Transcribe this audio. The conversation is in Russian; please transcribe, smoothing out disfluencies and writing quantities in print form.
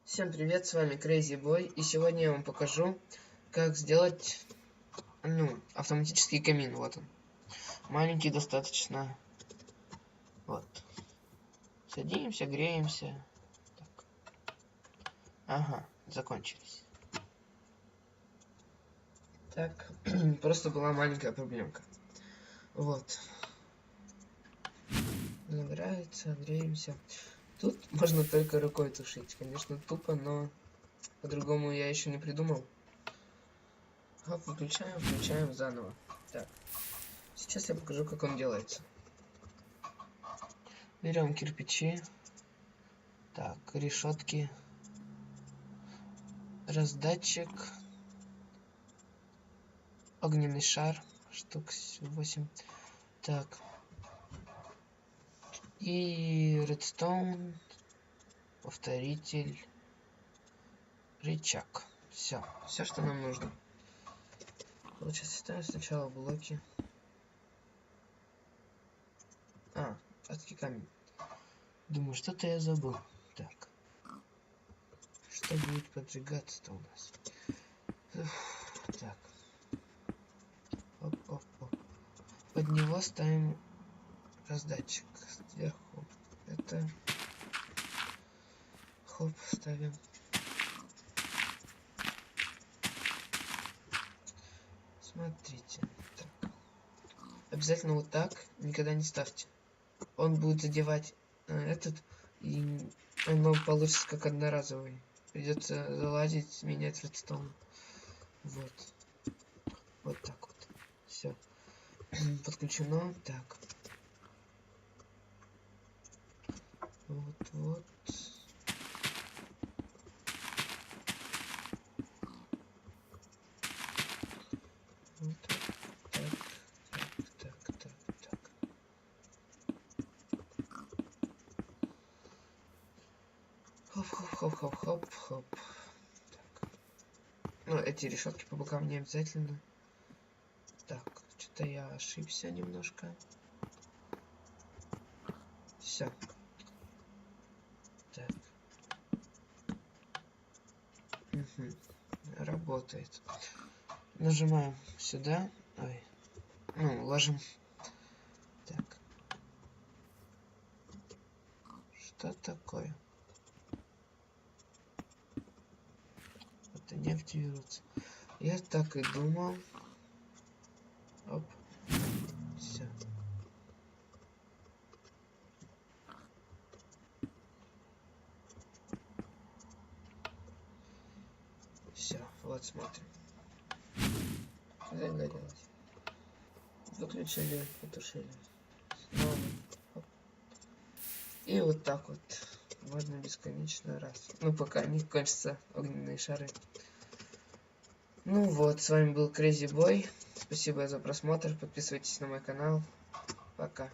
Всем привет, с вами Crazy Boy, и сегодня я вам покажу, как сделать, автоматический камин. Вот он, маленький достаточно. Вот, садимся, греемся. Так. Ага, закончились. Так, просто была маленькая проблемка. Вот, награется, греемся. Тут можно только рукой тушить, конечно, тупо, но по-другому я еще не придумал. Хоп, включаем заново. Так, сейчас я покажу, как он делается. Берем кирпичи, так, решетки, раздатчик, огненный шар, штук 8, так, и редстоун, повторитель, рычаг. Все, что нам нужно. Получается, ставим сначала блоки. Адский камень. Думаю, что-то я забыл. Так, что будет поджигаться-то у нас? Так, оп. Под него ставим раздатчик сверху. Это хоп, ставим. Смотрите, так. Обязательно вот так, никогда не ставьте. Он будет задевать этот, и оно получится как одноразовый. Придется залазить, менять редстоун. Вот так вот. Все. Подключено. Так. Вот. Вот так. Хоп. Так. Ну, эти решетки по бокам не обязательно. Так, что-то я ошибся немножко. Все. Так. Работает. Нажимаем сюда. Ложим. Так. Что такое? Это не активируется. Я так и думал. Оп. Все. Все, вот смотрим. Загорелось. Выключили, потушили. Снова. Оп. И вот так вот. Можно бесконечно раз. Пока не кончатся огненные шары. Вот, с вами был Crazy Boy. Спасибо за просмотр. Подписывайтесь на мой канал. Пока.